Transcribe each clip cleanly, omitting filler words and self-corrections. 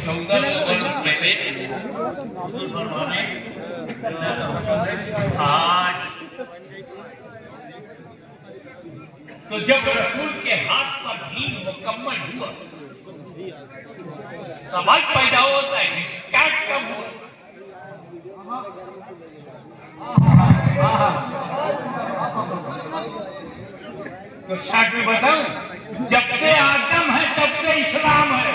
आज तो जब रसूल के हाथ पर दीन मुकम्मल हुआ, सवाल पैदा होता है स्टार्ट कब हुआ? तो शर्ट में बताऊं, जब से आदम है तब से इस्लाम है।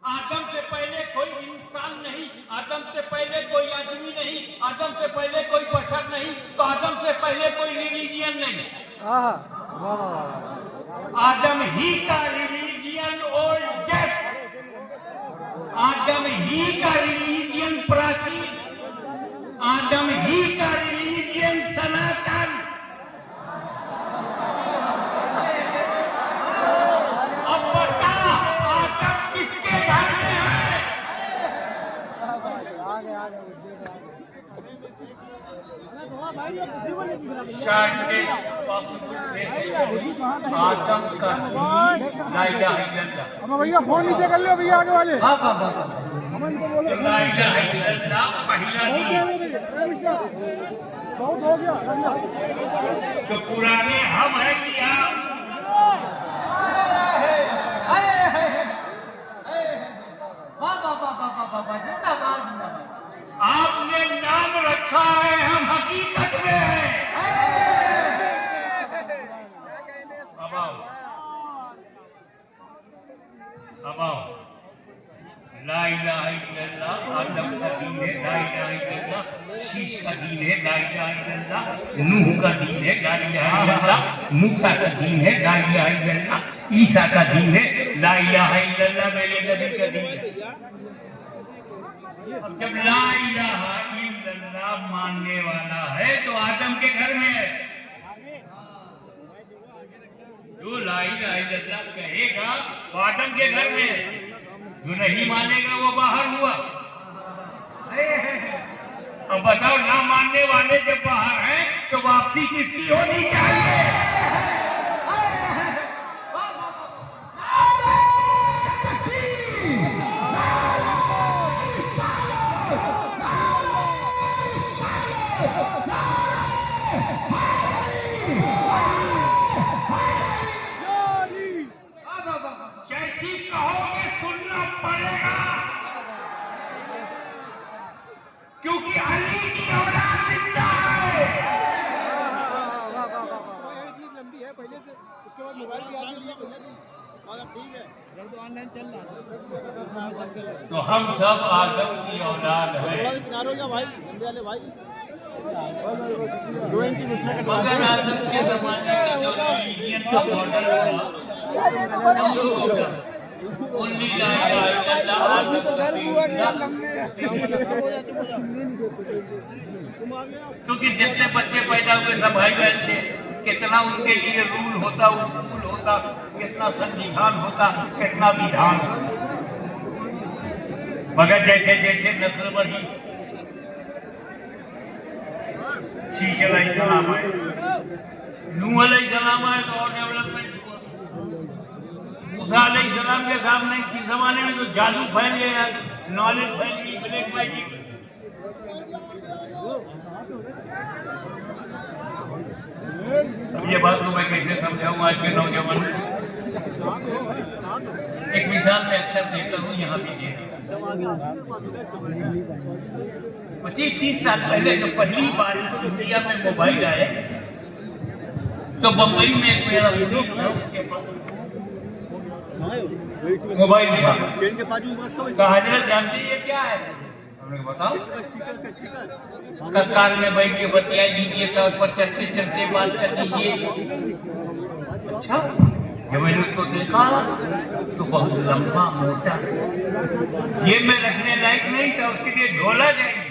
आदम से पहले कोई इंसान नहीं, आदम से पहले कोई आदमी नहीं, आदम से पहले कोई बशर नहीं, तो आदम से पहले कोई रिलीजियन नहीं। आदम ही का रिलीजियन ओल्डेस्ट, आदम ही का रिलीजियन प्राचीन, आदम ही का रिलीजियन सनातन। अब बता आदम किसके घर में है? आदम का ला इलाहा इल्लल्लाह। भैया फोन नीचे कर लियो भैया, आगे वाले। ला इलाहा इल्लल्लाह पहला दीन। बहुत हो गया। तो पुराने हम है कि आप? आपने नाम रखा है, हम हकीकत में हैं। अब आओ, ला इलाहा इल्लल्लाह आदम का दीन है, ला इलाहा इल्लल्लाह शीश का दीन है, ला इलाहा इल्लल्लाह नूह का दीन है, ला इलाहा इल्लल्लाह मूसा का दीन है, ला इलाहा इल्लल्लाह ईसा का दीन है, ला इलाहा इल्लल्लाह मेरे नबी का दीन है। अब जब ला इलाहा इल्लल्लाह मानने वाला है तो आदम के घर में है। जो ला इलाहा इल्लल्लाह कहेगा वो आदम के घर में है, जो नहीं मानेगा वो बाहर हुआ। अब बताओ, ना मानने वाले जब बाहर हैं तो वापसी किसकी होनी चाहिए? जैसी कहोगे सुनना पड़ेगा, क्योंकि अली की औलाद जिंदा है। लंबी है पहले से, उसके बाद मोबाइल भी आगे लिया भैया। ठीक है, तो ऑनलाइन चल रहा है। तो हम सब आदम की औलाद हैं। किनारे हो जा भाई, लंबे वाले भाई। 2 इंच घुसने का। मगर आदम के जमाने का जो रिलीजियन का मॉडल हुआ, ओनली ला इलाहा इल्लल्लाह आदम का दीन। क्योंकि जितने बच्चे पैदा हुए सब भाई बहन थे, कितना उनके लिए रूल होता, उसूल होता, कितना संविधान होता, कितना विधान होता। मगर जैसे जैसे नस्ल बढ़ी, शीश अलैहिस्सलाम आए, नूह अलैहिस्सलाम आए तो और डेवलपमेंट हुआ। मूसा अलैहिस्सलाम के सामने के जमाने में तो जादू फैल गया, नॉलेज फैल गई, ब्लैक मैजिक। अब ये बात को मैं कैसे समझाऊं आज के नौजवान? एक मिसाल मैं अक्सर देता हूँ, यहाँ भी दे 25-30 साल पहले जो पहली बार इंडिया में मोबाइल आए तो बम्बई में एक मेरा दोस्त था, उसके पास मोबाइल था। हजरत जानती है क्या है? हमने बताओ, कार में बैठ के बतिया दीजिए, सब पर चलते चलते बात कर दीजिए। अच्छा, जब मैंने उसको देखा तो बहुत लंबा मोटा, जेब में रखने लायक नहीं था, उसके लिए ढोला जाएगी।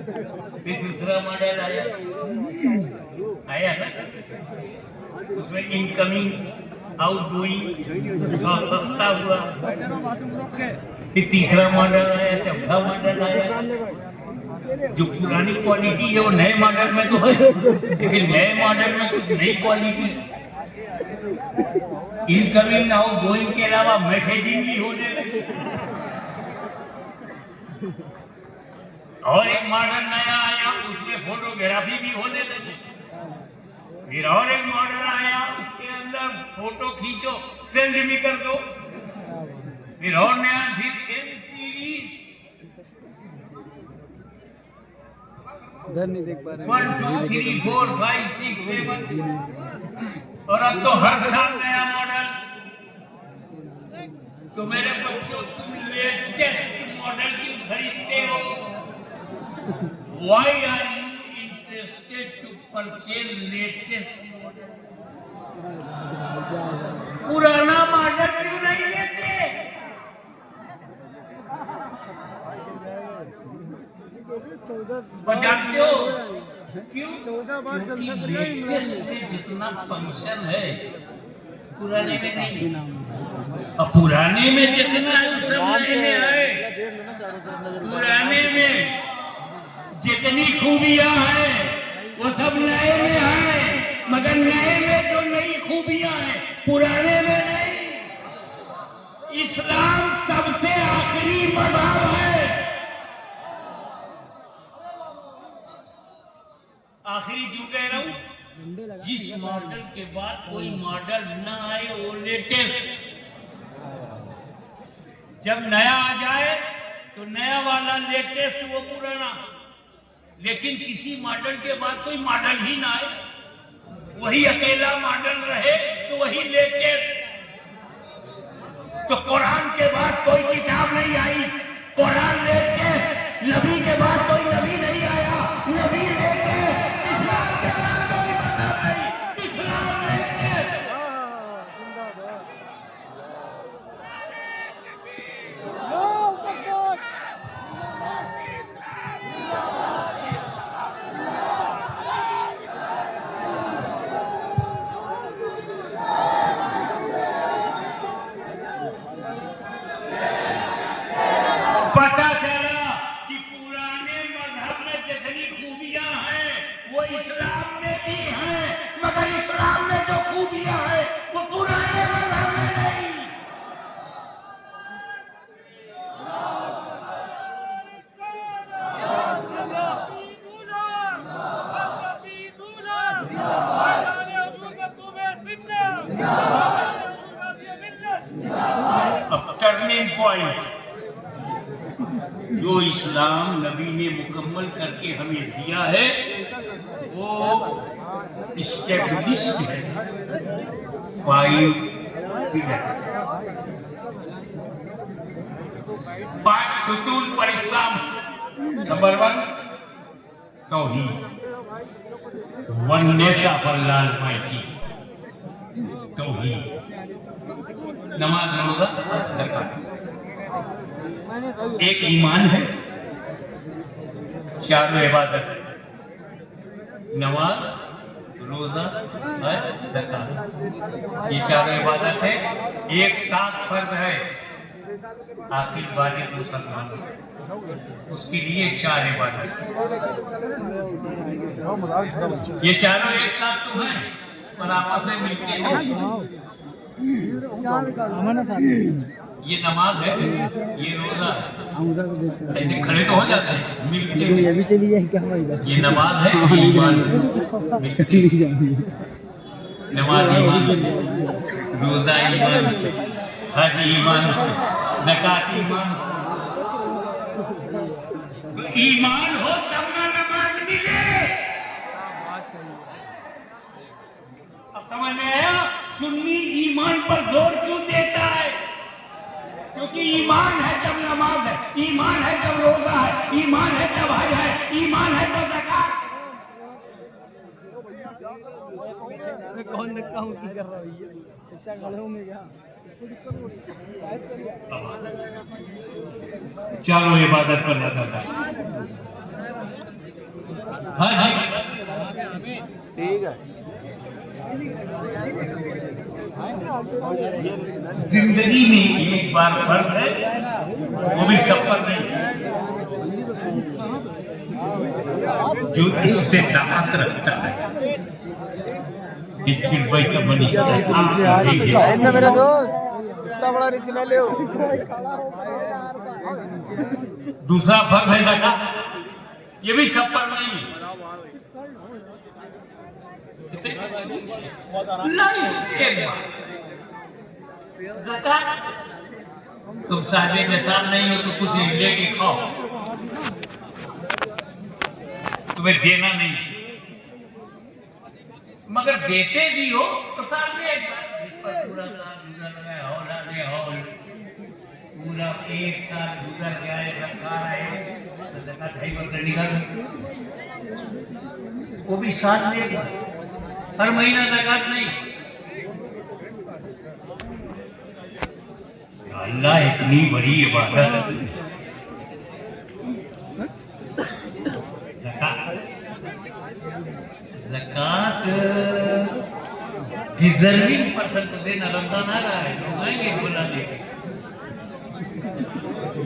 फिर दूसरा मॉडल आया ना, उसमें इनकमिंग आउटगोइंग थोड़ा सस्ता हुआ। फिर तीसरा मॉडल आया, चौथा मॉडल आया। जो पुरानी क्वालिटी है वो नए मॉडल में तो है, लेकिन नए मॉडल में कुछ नई क्वालिटी। इनकमिंग आउटगोइंग के अलावा मैसेजिंग भी होने लगी। और एक मॉडल नया आया, उसमें फोटोग्राफी भी होने लगी। फिर और एक मॉडल आया, उसके अंदर फोटो खींचो सेंड भी कर दो। फिर और नया, फिर एम सीरीज, उधर नहीं देख पा रहे 1 2 3 4 5 6 7। और अब तो हर साल नया मॉडल। तो मेरे बच्चों, तुम लेटेस्ट मॉडल क्यों खरीदते हो? Why are you interested to purchase latest model? पुराना मॉडल क्यों नहीं लेते? जानते हो क्यों? 14 बार क्योंकि लेटेस्ट में जितना फंक्शन है पुराने में नहीं। और पुराने में जितना है सब नए में है। पुराने में जितनी खूबियां हैं वो सब नए में है, मगर नए में जो नई खूबियां हैं पुराने में नहीं। इस्लाम सबसे आखिरी मज़हब है। आखिरी क्यों कह रहा हूं? जिस मॉडल के बाद कोई मॉडल न आए वो लेटेस्ट। जब नया आ जाए तो नया वाला लेटेस्ट, वो पुराना। लेकिन किसी मॉडल के बाद कोई मॉडल ही ना आए, वही अकेला मॉडल रहे तो वही लेटेस्ट। तो कुरान के बाद कोई किताब नहीं आई, कुरान लेटेस्ट। नबी के बाद कोई नबी नहीं आया, नबी लेटेस्ट। इस्लाम के बाद कोई मज़हब नहीं, इस्लाम लेटेस्ट। पता चला कि पुराने मजहब में जितनी खूबियां हैं वो इस्लाम में भी हैं, मगर इस्लाम में जो खूबियां हैं वो पुराने मजहब में नहीं। अब टर्निंग पॉइंट जो इस्लाम नबी ने मुकम्मल करके हमें दिया है वो इस्टेब्लिश्ड है। 5 पिलर्स, 5 सुतून पर इस्लाम। Number 1 Towhid, oneness of Allah Almighty, तौहीद। नमाज, रोजा, ज़कात। एक ईमान है, चारों इबादत है, नमाज, रोजा, हज, ज़कात। ये चारों इबादत है, एक साथ फर्ज है। आखिर वालिद मुसलमान, उसके लिए 4 इबादत। ये चारों एक साथ तो हैं पर आपस में मिलके नहीं। ये नमाज है, ये रोजा है। ऐसे खड़े तो हो जाते हैं मिलके। ये भी चली जाए क्या भाई? ये नमाज है, ये ईमान मिलके। नमाज ईमान से, रोजा ईमान से, हज ईमान से, ज़कात ईमान से। तो ईमान हो तब ना नमाज मिले। अब समझ में आया सुन्नी ईमान पर जोर क्यों देता है? क्योंकि ईमान है तब नमाज है, ईमान है तब रोजा है, ईमान है तब हज है, ईमान है तब ज़कात। कौन धक्का मुक्की कर रहा है? बच्चा गलों में क्या? चारों इबादत पर लगातार हाँ जी, ठीक है। जिंदगी में एक बार फर्क है, वो भी सफर नहीं, जो इस्तेताअत रखता है। भाई का मनीषा मेरा दोस्त इतना बड़ा रिस्क ले लो। दूसरा फर्क है ज़कात, ये भी सफर नहीं है। ज़कात तुम साहिब निसाब नहीं हो तो कुछ लेके खाओ, तुम्हें देना नहीं, मगर देते भी हो तो साल में एक बार पूरा साल गुजर गया, हौला ने हौल पूरा एक साल गुजर गया है, रखा है तो ज़कात 2.5% निकाल, वो भी साल में एक बार, हर महीना ज़कात नहीं। अल्लाह इतनी बड़ी इबादत, ज़कात डिजर्विंग पर्सन को देना। रमजान आ रहा है, लोग आएंगे बुला देंगे।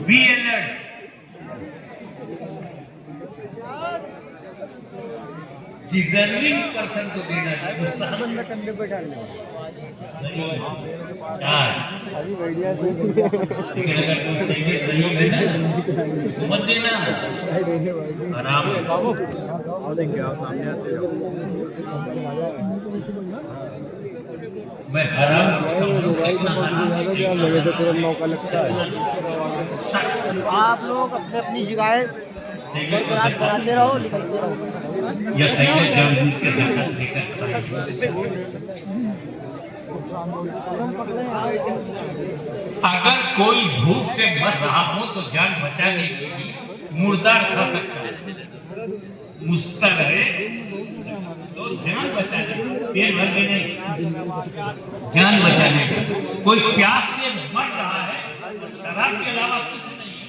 बी अलर्ट, डिजर्विंग पर्सन को देना। लेकिन अगर तुम सही नहीं है ना तो मत देना, आराम मैं हराम लगे तो तुरंत मौका लगता है। आप लोग अपने अपनी शिकायत बरकरार कराते रहो, लिखते रहो। या सही है जानबूझ के ज़कात लेकर अगर कोई भूख से मर रहा हो तो जान बचाने के लिए मुर्दार खा सकता है, मुस्तल है तो जान बचाने, पेट भर के नहीं, जान बचाने का। कोई प्यास से मर रहा है तो शराब के अलावा कुछ नहीं है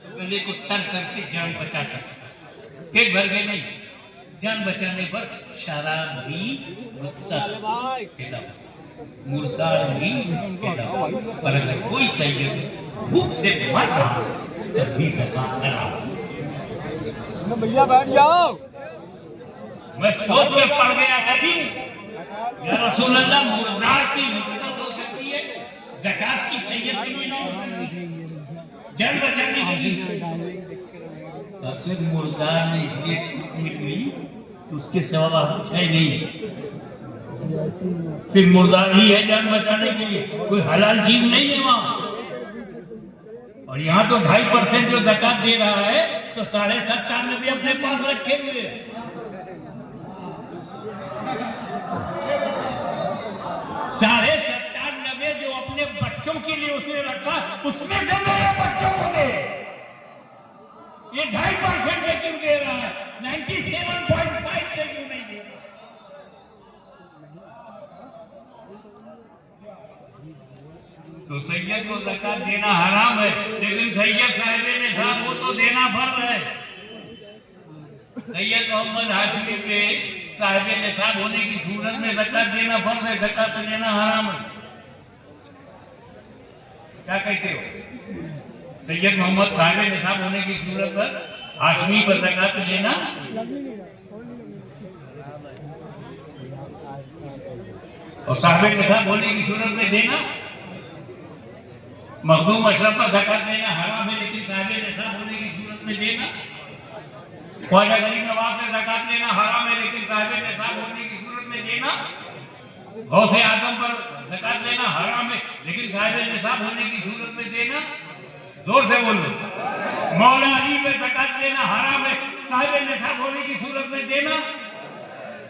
तो गले को तर करके जान बचा सकता है, पेट भर के नहीं, जान बचाने पर शराब भी रुखसत, मुर्दार भी, पर अगर कोई सही भूख से मर रहा हो तब भी ज़कात कराओ। भैया बैठ जाओ। मैं सोच में पड़ गया कभी, या रसूल अल्लाह, मुर्दार की रुखसत हो सकती है, ज़कात की सैयद की नहीं हो सकती, जान बचाने के लिए। सिर्फ मुर्दार ने इसलिए छूट मिली तो उसके सिवा कुछ है नहीं, सिर्फ मुर्दार ही है जान बचाने के लिए, कोई हलाल चीज नहीं है वहां। और यहाँ तो 2.5% जो ज़कात दे रहा है तो 97.5 भी अपने पास रखे हुए, 97.5 जो अपने बच्चों के लिए उसने रखा, उसमें से मेरे बच्चों को दे। ये 2.5% में क्यों दे रहा है, 97.5 से क्यों नहीं दे रहा? तो सैयद को ज़कात देना हराम है, लेकिन सैयद साहिब निसाब को तो देना फर्ज है। सैयद मोहम्मद हाशिमी पे साहिब निसाब होने की सूरत में ज़कात देना फर्ज है, ज़कात देना हराम है। क्या कहते हो? सैयद मोहम्मद साहिब निसाब होने की सूरत पर हाशमी पर ज़कात लेना और साहिब निसाब होने की सूरत में देना, मखदूम अशरफ पर ज़कात देना हराम है, लेकिन साहिब निसाब होने की सूरत में देना। ख्वाजा गरीब नवाज पे ज़कात लेना हराम है, लेकिन साहिब निसाब होने की सूरत में देना। गौसे आजम पर ज़कात लेना हराम है, लेकिन साहिब निसाब होने की सूरत में देना। जोर से बोलो। मौला अली पे ज़कात लेना हराम है, साहिब निसाब होने की सूरत में देना।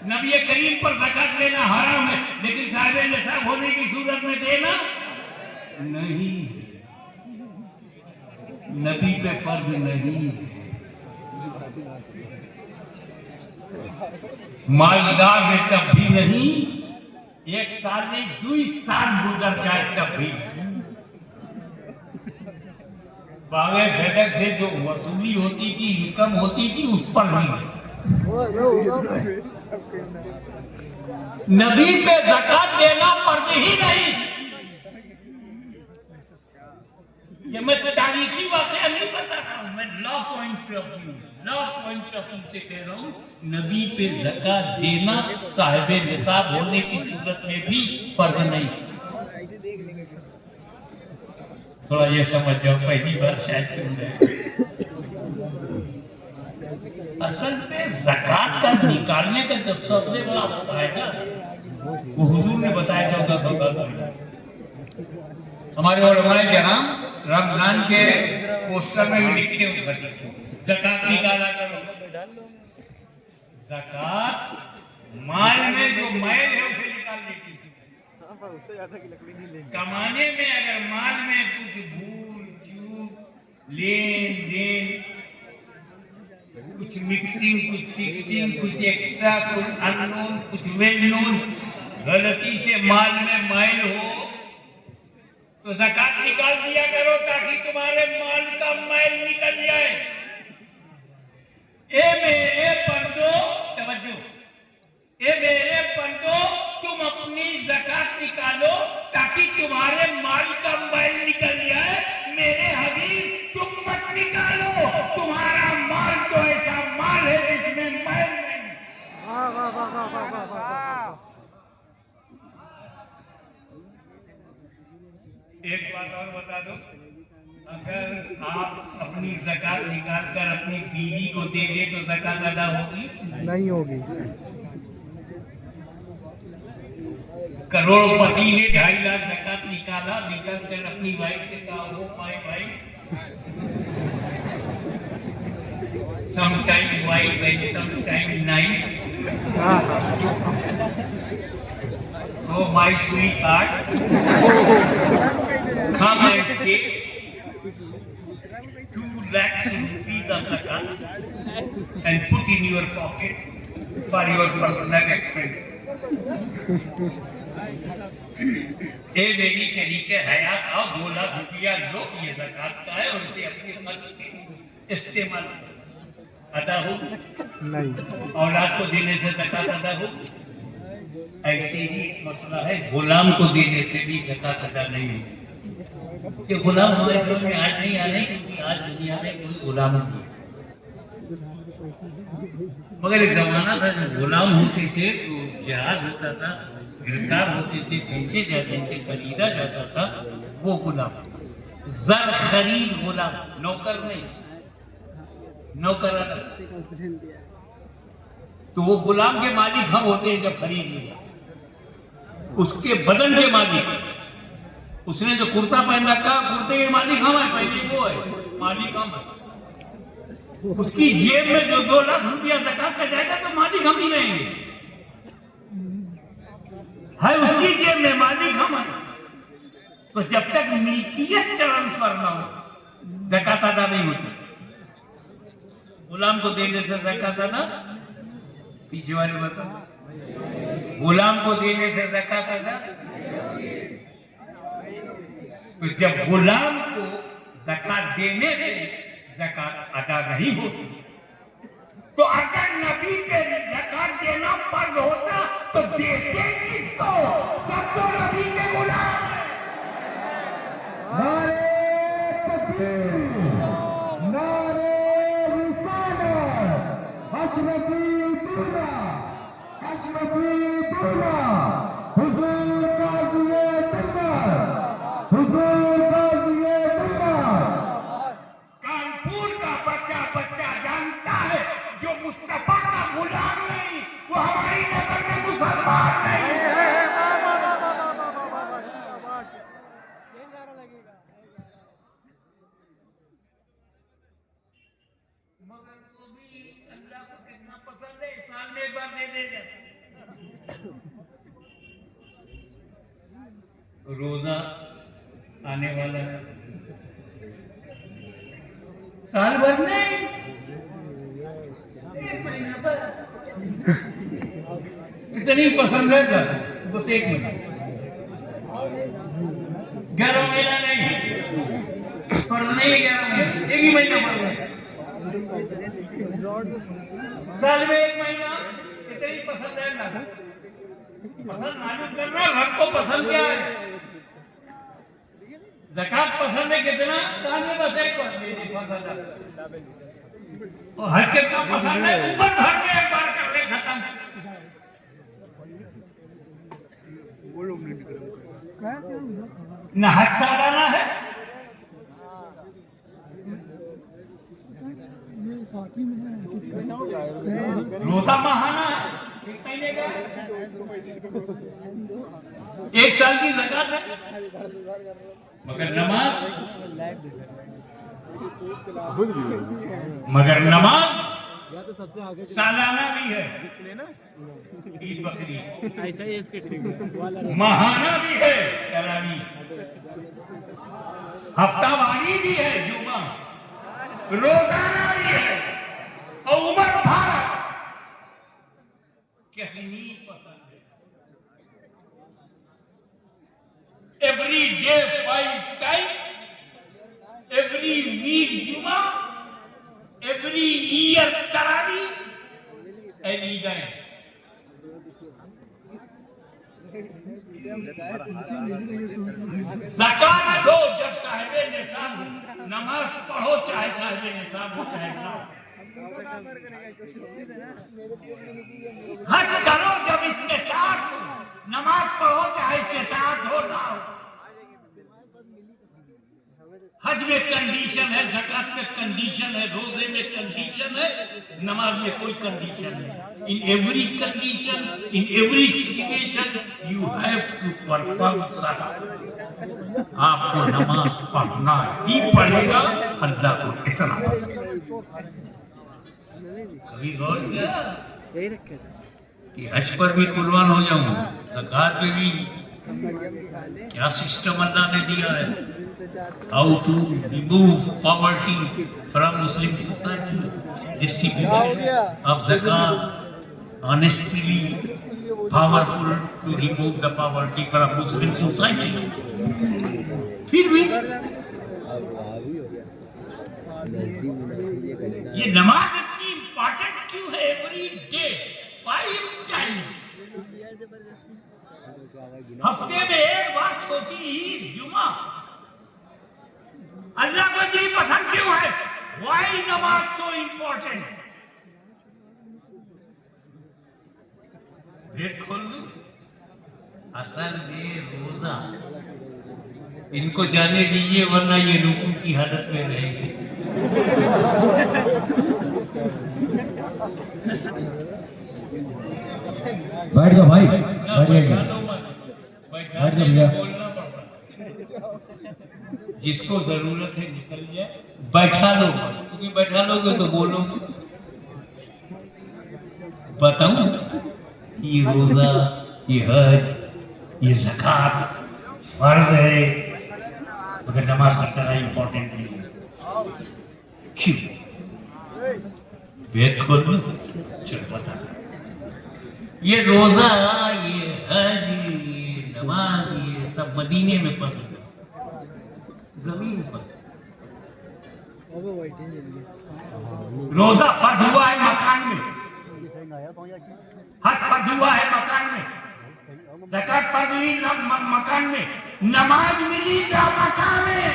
नबी करीम पर ज़कात लेना हराम है, लेकिन साहिब निसाब होने की सूरत में देना नहीं। नबी पे फर्ज नहीं है। मालदार में तब भी नहीं, एक साल नहीं 2 साल गुजर जाए तब भी नहीं। बागे भेदक से जो वसूली होती थी, इनकम होती थी, उस पर नहीं। नबी पे ज़कात देना फर्ज ही नहीं। ये मैं तारीखी वाक़या नहीं बता रहा हूँ, मैं लॉ पॉइंट ऑफ व्यू से कह रहा हूँ। नबी पे ज़कात देना साहिबे निसाब होने की सूरत में भी फर्ज नहीं। थोड़ा ये समझ जाओ, पहली बार शायद सुन रहे हैं। असल पे ज़कात का निकालने का जब सबसे बड़ा फायदा वो हुजूर ने बताया 14 हमारे उलमाए किराम रमजान के पोस्टर में भी लिखते हैं ज़कात निकाला करो। ज़कात माल में जो मैल है उसे निकाल देती है। कमाने में अगर माल में कुछ भूल चूक लेन देन कुछ मिक्सिंग कुछ फिक्सिंग कुछ एक्स्ट्रा कुछ अननोन कुछ वेल नोन गलती से माल में मैल हो तो ज़कात निकाल दिया करो ताकि तुम्हारे माल का मैल निकल जाए। ए मेरे पंडो तवज्जो, ए मेरे पंडो तुम अपनी ज़कात निकालो ताकि तुम्हारे माल का मैल निकल जाए। मेरे हबीब तुम मत निकालो, तुम्हारा माल तो ऐसा माल है जिसमें मैल नहीं। वाह वाह वाह वाह वाह वाह। एक बात और बता दो, अगर आप अपनी ज़कात निकाल कर अपनी बीवी को देंगे तो ज़कात अदा होगी? नहीं होगी। करोड़पति ने 2.5 लाख ज़कात निकाला, निकल कर अपनी वाइफ से कहा, हो my wife, sometime wife and sometime knife, oh my sweetheart, come and take 2 lakhs rupees of zakat and put in your pocket for your personal expense. ए मेरी शरीके हयात आओ 2 लाख रुपया लो, ये ज़कात का है और इसे अपने खर्च के इस्तेमाल अदा हो नहीं। औलाद को देने से ज़कात अदा हो। ऐसे ही एक मसला है, गुलाम को देने से भी ज़कात अदा नहीं होती। ये गुलाम हमारे समझ में आज नहीं आ रहे क्योंकि आज दुनिया में कोई गुलाम नहीं है। मगर एक जमाना था जब गुलाम होते थे तो जिहाद होता था, गिरफ्तार होते थे, बेचे जाते थे, खरीदा जाता था, वो गुलाम। जर खरीद गुलाम, नौकर नहीं, नौकर अलग। तो वो गुलाम के मालिक हम होते हैं जब खरीद लिया, उसके बदन के मालिक। उसने जो कुर्ता पहन रखा, कुर्ते के मालिक हम है, पहले वो है, मालिक हम है। उसकी जेब में जो 2 लाख रुपया ज़कात का जाएगा तो मालिक हम ही रहेंगे, है उसकी जेब में, मालिक हम है। तो जब तक मिल्कियत ट्रांसफर ना हो ज़कात अदा नहीं होती। गुलाम को देने से ज़कात अदा, पीछे वाले बताओ, गुलाम को देने से ज़कात अदा। तो जब गुलाम को ज़कात देने से ज़कात अदा नहीं होती, तो अगर नबी पे ज़कात देना फर्ज होता तो देते किसको? सब तो नबी के गुलाम हैं। नारे तकबीर, नारे रिसालत, अशरफी दुल्ला, अशरफी दुल्ला, हुजूर गाज़िए मिल्लत, हुजूर गाज़िए मिल्लत। कानपुर का बच्चा जानता है जो मुस्तफा का गुलाम नहीं, वो हमारी नजर में मुसलमान नहीं है। मगर वो भी अल्लाह को कितना पसंद है, साल में एक बार दे देगा। रोजा आने वाला है, साल भर नहीं, 1 महीना पर। इतनी पसंद है क्या? बस 1 महीना, 11 महीना नहीं, पर नहीं 11 महीना, 1 ही महीना पड़ गया। साल में 1 महीना इतना ही पसंद है ना, पसंद मालूम करना रब को पसंद क्या है। ज़कात पसंद है कितना, साल में बस 1 बार और हज कितना पसंद है, उम्र भर में 1 बार कर ले, खत्म। न हज सालाना है, रोजा माहाना है, 1 महीने का, 1 साल की ज़कात है। मगर नमाज सालाना भी है, ईद बकरी ऐसा ही इसके ठीक माहाना भी है, तरावी हफ्तावारी भी है, जुमा रोजाना भी है, और उम्र भर कहनी पसंद है। Every day 5 times, every week जुमा, every year तरावी, and ईदें। ज़कात दो जब साहिबे निसाब, नमाज पढ़ो चाहे साहिबे निसाब हो चाहे ना हो। हज करो जब इसके साथ, नमाज पढ़ो चाहे इसके साथ हो ना हो। हज में कंडीशन है, ज़कात में कंडीशन है, रोजे में कंडीशन है, नमाज में कोई कंडीशन नहीं। In every condition, in every situation you have to perform सलात। आपको नमाज पढ़ना ही पड़ेगा, अल्लाह को इतना पसंद है। कभी गौर किया कि हज पर भी कुर्बान हो जाऊं, ज़कात पे भी क्या सिस्टम अल्लाह ने दिया है। How to remove poverty from Muslim society, distribution of zakat, honestly powerful to remove the poverty from Muslim society. फिर भी ये नमाज इतनी इम्पोर्टेंट क्यों है? एवरी डे 5 times, हफ्ते में 1 बार छोटी ईद जुमा, अल्लाह को इतनी पसंद क्यों है? Why नमाज so important? देख खोल लूं, असल में रोजा इनको जाने दीजिए, वरना ये रुकू की हालत में रहेंगे। बैठ जाओ भाई, बैठ जाइए, बैठ जाओ भैया। बोलना पड़ता, जिसको जरूरत है निकल जाए, बैठा लो, क्योंकि बैठा लोगे तो बोलोगे। बताऊं, ये रोजा, ये हज, ये ज़कात फर्ज है, मगर नमाज का तरह इम्पोर्टेंट नहीं है। क्यों? वेद खोल लो, चलो बता। ये रोजा, ये हज, ये नमाज, ये सब मदीने में पढ़, जमीन पर। रोजा फर्ज हुआ है मकान में, हज फर्ज हुआ है मकान में, ज़कात फर्ज हुई मकान में, नमाज मिली ना मकान में।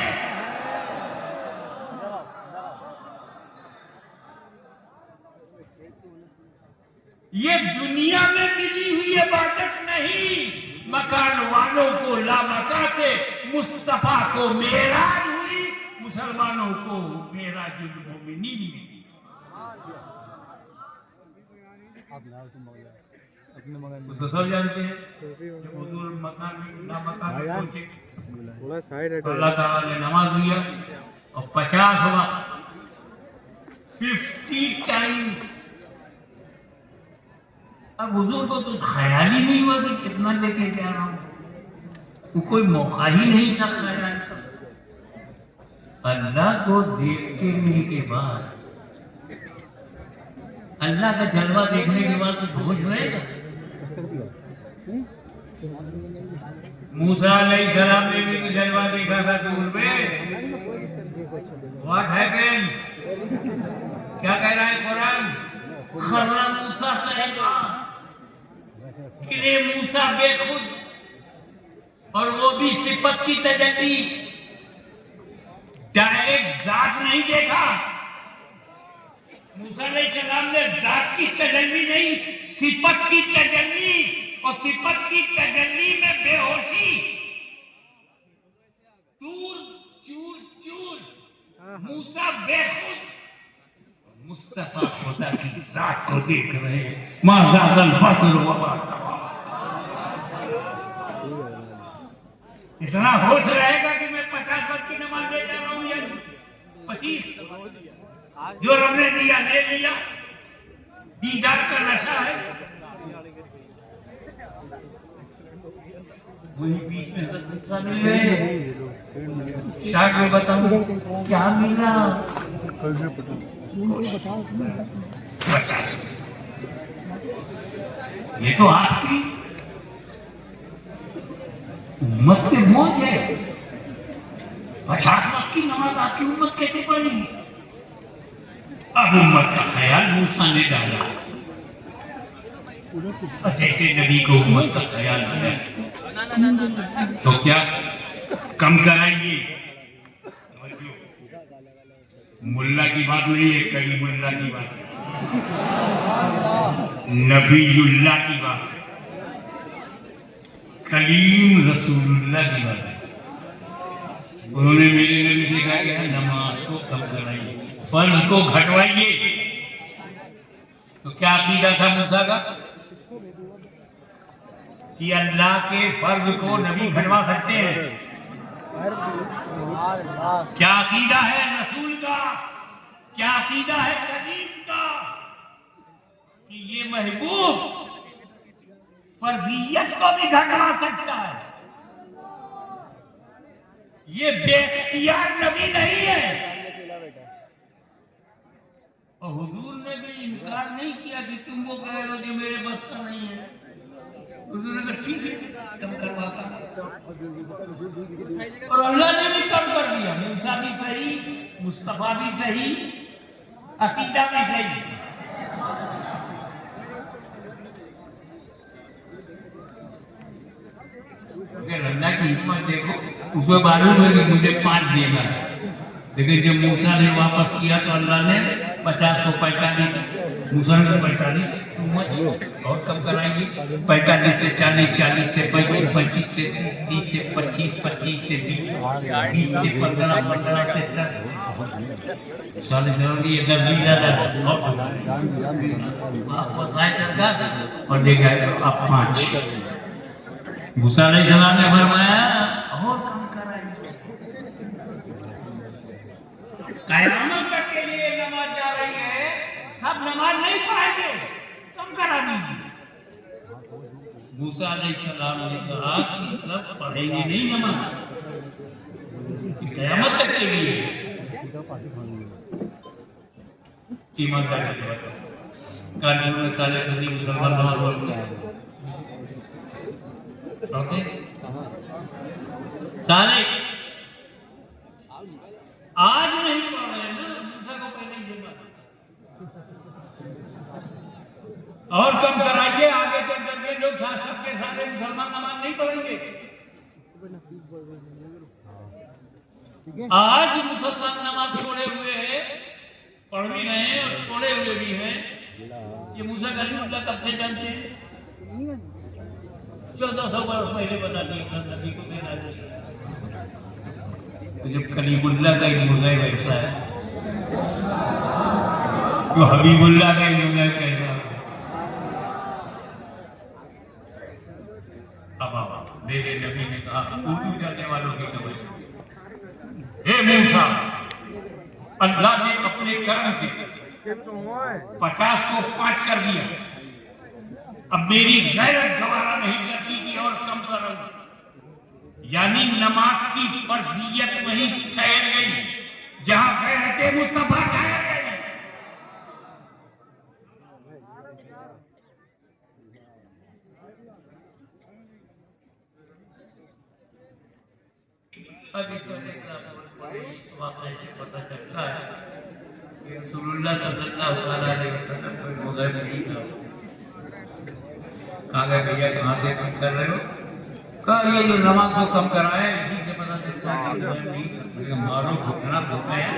ये दुनिया में मिली हुई इबादत नहीं, मकान वालों को लामका से मुस्तफा को मेराज हुई, मुसलमानों को मेराजुल मोमिनीन मिली। तो सब जानते हैं जब हुजूर मकान में लामकान में पहुंचे, अल्लाह ताला ने नमाज दिया और 50 वक्त 50 times। अब हुजूर को तो ख्याल ही नहीं हुआ कि कितना लेके जा रहा हूं, कोई मौका ही नहीं था ख्याल का। अल्लाह को देखने के बाद, अल्लाह का जलवा देखने के बाद कुछ होश होएगा? मूसा अलैहिस्सलाम ने भी तो जलवा देखा था दूर में। What happened? क्या कह रहा है कुरान? खर्रा मूसा सहेगा, गिरे मूसा बेखुद, और वो भी सिफत की तजल्ली, डायरेक्ट जात नहीं देखा। मूसा अलैहिस्सलाम ने जात की तजल्ली नहीं, सिफत की तजल्ली, और सिफत की तजल्ली में बेहोशी, दूर चूर चूर, मूसा बेखुद, मुस्तफा खुदा की जात को देख रहे हैं। माज़ागल बसर व मा तग़ा। इतना होश रहेगा कि मैं 50 वक्त की नमाज ले जा रहा हूं या 25, जो रब ने दिया ले लिया, दीदार का नशा है। वही बीच में गुस्सा मिल गए, शायद मैं बताऊं क्या मिला। ये तो आपकी उम्मत पे मौज है। 50 वक्त की नमाज आपकी उम्मत कैसे पढ़ेगी? अब उम्मत का ख्याल मूसा ने डाला, जैसे नबी को उम्मत का ख्याल आया तो क्या कम कराइए। मुल्ला की बात नहीं है, कलीमुल्लाह की बात है, नबीयुल्लाह की बात है, कलीम रसूलुल्लाह की बात है। उन्होंने मेरे नबी से कहा कि नमाज को कम कराइए, फर्ज को घटवाइए। तो क्या अकीदा था मूसा का कि अल्लाह के फर्ज को नबी घटवा सकते हैं? क्या अकीदा है रसूल का, क्या अकीदा है करीम का कि ये महबूब फर्जियत को भी घटवा सकता है? ये बेख्तियार नबी नहीं है। और हुजूर ने भी इनकार नहीं किया कि तुम वो कह रहे हो जो मेरे बस का नहीं है। हुजूर ने कहा ठीक है, कम करवाता। और अल्लाह ने भी कम कर दिया। मूसा भी सही, मुस्तफा भी सही, अकीदा भी सही। अगर अल्लाह की हिम्मत देखो, उसको मालूम है कि मुझे 5 देना है, लेकिन जब मूसा ने वापस किया तो अल्लाह ने 50 को 45, मूसा ने 45 और कम कराएंगे, 45 से 40, 40 से 35, 35 से 30, 30 से 25, 25 से 20, 20 से 15, 15 से 10, 40 से 10 भी ज्यादा वापस आए सरकार और दे गए अब 5। मूसा अलैहिस्सलाम ने फरमाया और कम कराइए। क़यामत तक के लिए नमाज जा रही है, सब नमाज नहीं पढ़ेंगे, कम करा दीजिए। मूसा अलैहिस्सलाम ने कहा कि सब पढ़ेंगे नहीं नमाज, क़यामत तक के लिए। ईमानदारी से बताओ, कानून में सारे सदी मुसलमान नमाज पढ़ते हैं, सारे आज नहीं पढ़ रहे हैं ना, मूसा को पहले ही जमा। और कम कराइए, आगे चल करके लोग सबके सारे मुसलमान नमाज नहीं पढ़ेंगे। आज मुसलमान नमाज छोड़े हुए हैं, पढ़ भी रहे हैं और छोड़े हुए भी हैं। ये मूसा कलीमुल्लाह कब से जानते हैं? 1400 वर्ष पहले बता दिए नबी को देना चाहिए। तो जब कलीमुल्लाह का इल्म है वैसा है, तो हबीबुल्लाह का इल्म है कैसा? अब मेरे नबी ने कहा उर्दू जानने वालों की खबर, हे मूसा, अल्लाह ने अपने कर्म से 50 को 5 कर दिया। अब मेरी गैरत गवारा नहीं करती कि और कम करो। यानी नमाज की फर्जियत वहीं ठहर गई जहां गैरत मुस्तफा ठहर गई। अब इसको वाकई से पता चलता है कि रसूलुल्लाह सल्लल्लाहु अलैहि वसल्लम कोई मुग़र नहीं था। कहा गया भैया कहाँ से कम कर रहे हो? कहा ये जो नमाज को कम कराया है इसी से पता चलता है कि मुग़र नहीं था। मैंने कहा मारो भुगतना भुगनाया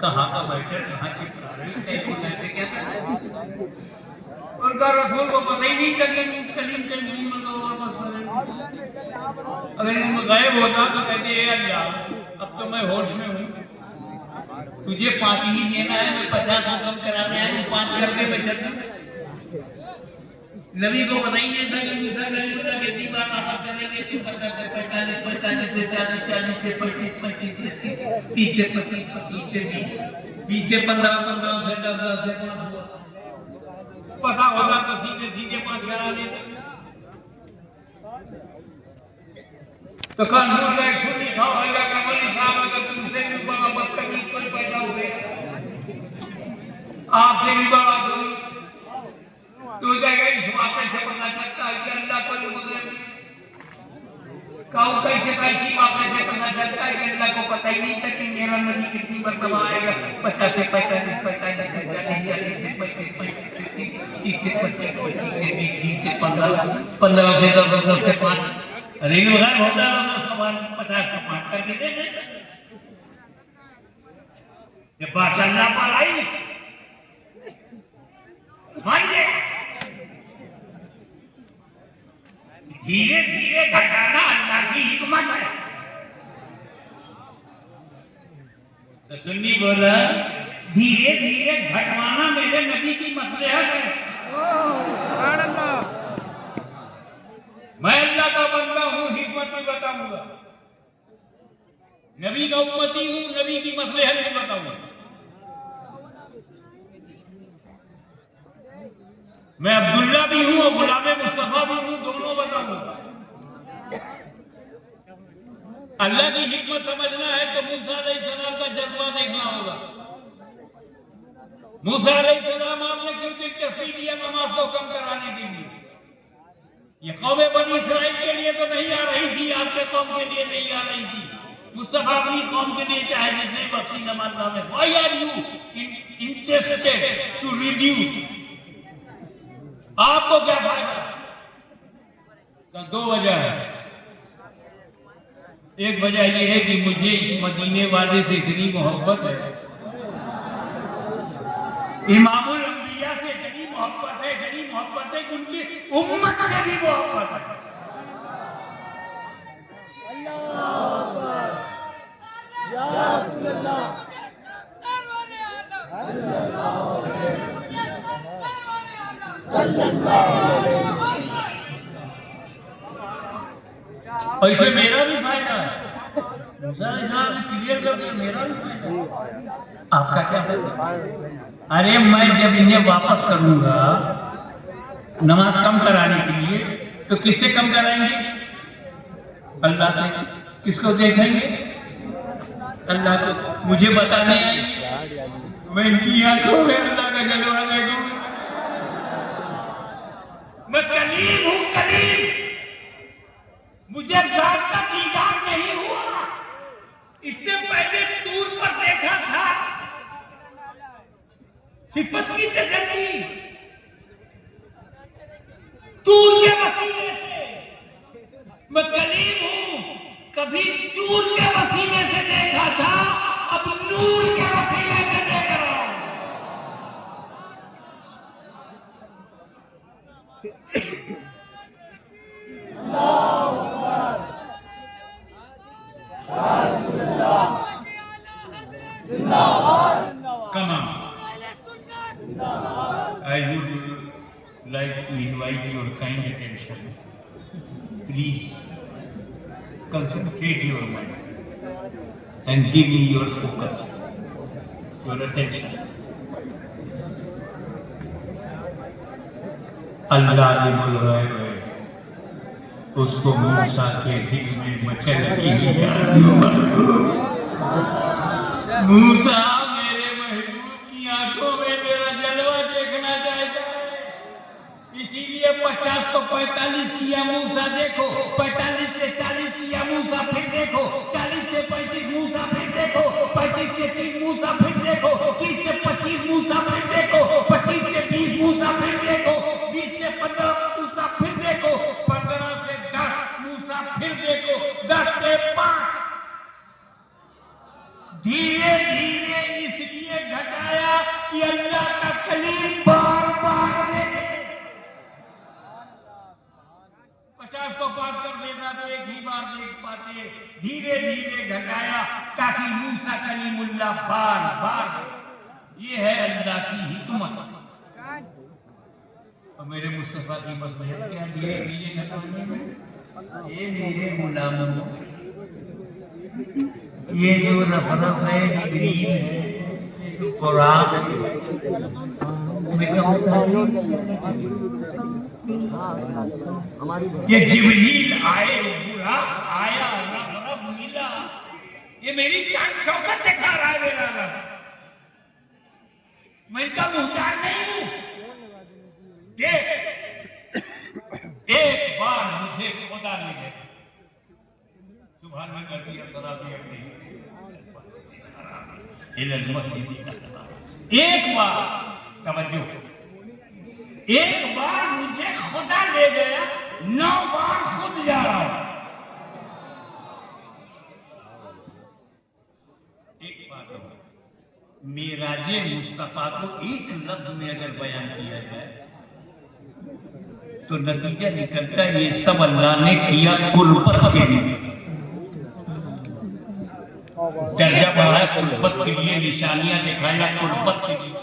कहाँ का बैठे कहाँ चिपका रही है से क्या कर रहे हैं? उनका रसूल को पता ही नहीं था कि कलीम कलीम वापस अगर इनमें गायब होता तो कहते हैं अल्लाह अब तो मैं होश में हूँ, तुझे 5 ही देना है, मैं 50 को कम कराने आया 5 कर दे मैं चल। नबी को पता ही नहीं था कि मूसा कलीमुल्लाह कितनी बार वापस करेंगे तो 45 45 से 40 40 से 35 35 से 30 से 25 25 से 20 से 15 15 से 10 से 5 पता होगा तो सीधे सीधे 5 करा लेते। तो कान बोल रहा है सुन लिखा होगा कमली साहब अगर तुमसे भी बड़ा बदतमीज कोई पैदा हुए आपसे भी बड़ा कोई तो जाएगा इस वाक़े से पता चलता है कि अल्लाह कोई मुग़र नहीं। काऊ कैसे कैसी वाक़े से पता चलता है कि अल्लाह को पता ही नहीं था कि मेरा नबी कितनी मरतबा आएगा 50 से 45 45 से 40 40 से 35 35 से 30 से 25 25 से 20 से 15 15 से 10 से 5 रेल वगैरह होता है सवाल 50 से 5 करके दे दे। जब बात अल्लाह पर आई मान गए धीरे धीरे घटाना अल्लाह की हिकमत है। तो सुन्नी बोला धीरे धीरे घटवाना मेरे नबी की मसलहत है। मैं अल्लाह का बंदा हूं, हिकमत भी बताऊंगा, नबी का उम्मती हूं, नबी की मसलहत भी बताऊंगा। मैं अब्दुल्ला भी हूं और गुलाम मुस्तफा भी हूं, दोनों बताऊंगा। अल्लाह की हिकमत समझना है तो मूसा अलैहिस्सलाम का जज्बा देखना होगा। मूसा अलैहिस्सलाम आपने क्यों दिलचस्पी लिया नमाज को कम कराने के लिए? ये कौमे बनी इस्राइल के लिए तो नहीं आ रही थी, आपके कौम के लिए नहीं आ रही थी। मुस्तफा अपनी कौम के लिए चाहे जितने वक्ती नमाज में why are you interested to reduce? आपको क्या फायदा? तो 2 वजह है। एक वजह यह है कि मुझे इस मदीने वाले से इतनी मोहब्बत है, इमामुल अंबिया से इतनी मोहब्बत है, इतनी मोहब्बत है कि उनकी उम्मत से भी मोहब्बत है। ऐसे मेरा भी फायदा है, मूसा अलैहिस्सलाम ने क्लियर कर दिया मेरा भी फायदा है। आपका क्या फायदा? अरे मैं जब इन्हें वापस करूंगा नमाज कम कराने के लिए तो किससे कम कराएंगे? अल्लाह से। किसको देखेंगे? अल्लाह को। मुझे बताने मैं इनकी आंखों में अल्लाह का जलवा देखूं। मैं कलीम हूं, कलीम। मुझे जात का दीदार नहीं हुआ। इससे पहले तूर पर देखा था सिफत की तजल्ली, तूर के वसीले से। मैं कलीम हूं, कभी तूर के वसीले से देखा था, अब नूर के वसीले से देख रहा हूं। Come on. I would like to invite your kind attention. Please concentrate your mind and give me your focus, your attention. अल्लाह ने बुलवाए हुए उसको मूसा के दिल में मचल मूसा मेरे महबूब की आंखों में तेरा जलवा देखना चाहता है, इसीलिए 50 को 45 किया मूसा देखो, 45 से 40 किया मूसा फिर देखो, 40 से 35 मूसा फिर देखो, 35 से 30 मूसा फिर मुसाफिर देखो, 25 से 20 मुसाफिर देखो, 20 से 15 मुसाफिर देखो, 15 से 10 मुसाफिर देखो, 10 से 5। धीरे धीरे इसलिए घटाया कि अल्लाह का कलीम बार बार देखे। 50 को पास कर देता तो एक ही बार देख पाते। धीरे धीरे घटाया ताकि मूसा कलीमुल्लाह बार बार। ये है अल्लाह की हिकमत। और मेरे मुस्तफा की मसलहत क्या धीरे धीरे घटाने में? ये मेरे गुलामों, ये जो रफ़रफ़ है, जिब्रील है, जो कुरान ये जिब्रील आए, बुराक आया, रफ़रफ़ मिला, ये मेरी शान शौकत दिखा रहा है मेरा रब। मैं इनका मुहताज नहीं हूं। देख, एक बार मुझे खुदा मिले, सुभान अल्लाह कर दिया सलाह भी अपनी एक बार तवज्जो, एक बार मुझे खुदा ले गया, 9 बार खुद जा रहा हूं। एक बात मेराजे मुस्तफा को एक लफ्ज में अगर बयान किया जाए तो नतीजा निकलता है ये सब अल्लाह ने किया कुर्बत के लिए। दर्जा बढ़ाया कुर्बत के लिए, निशानियां दिखाया कुर्बत के लिए,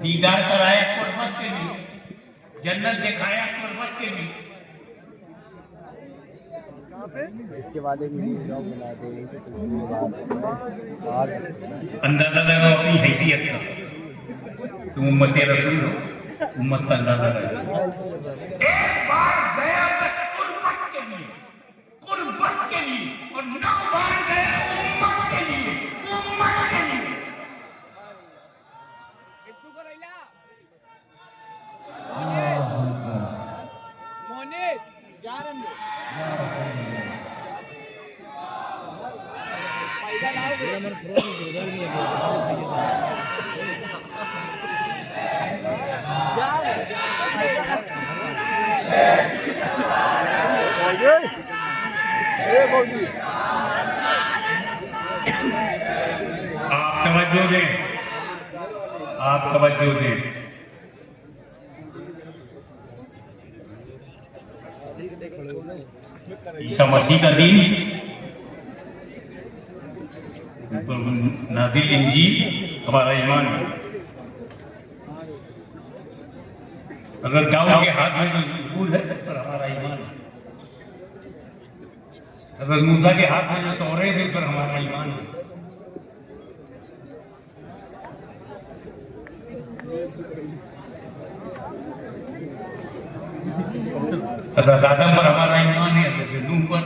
दीदार कराया कुर्बत के लिए, जन्नत दिखाया कुर्बत के लिए। इसके बाद एक जॉब बना दे, अंदाजा लगाओ अपनी हैसियत का। तुम उम्मत रसूल हो, उम्मत का अंदाजा लगाओ। एक बार गया मैं कुर्बत के लिए, कुर्बत के लिए, और 9 बार गया उम्मत के लिए, उम्मत के लिए। मोने जा रहे हैं पैसा लाओ, मेरा मन पूरा गुजर नहीं आप तवज्जो दें, आप तवज्जो दें। ईसा मसीह का दीन नाज़िल इंजील हमारा ईमान है। अगर दाऊद के हाथ में जो ज़बूर है पर हमारा ईमान है। अगर मूसा के हाथ में जो तौरेत है पर हमारा ईमान है। हज़रत आदम पर हमारा ईमान है, हज़रत नूह पर,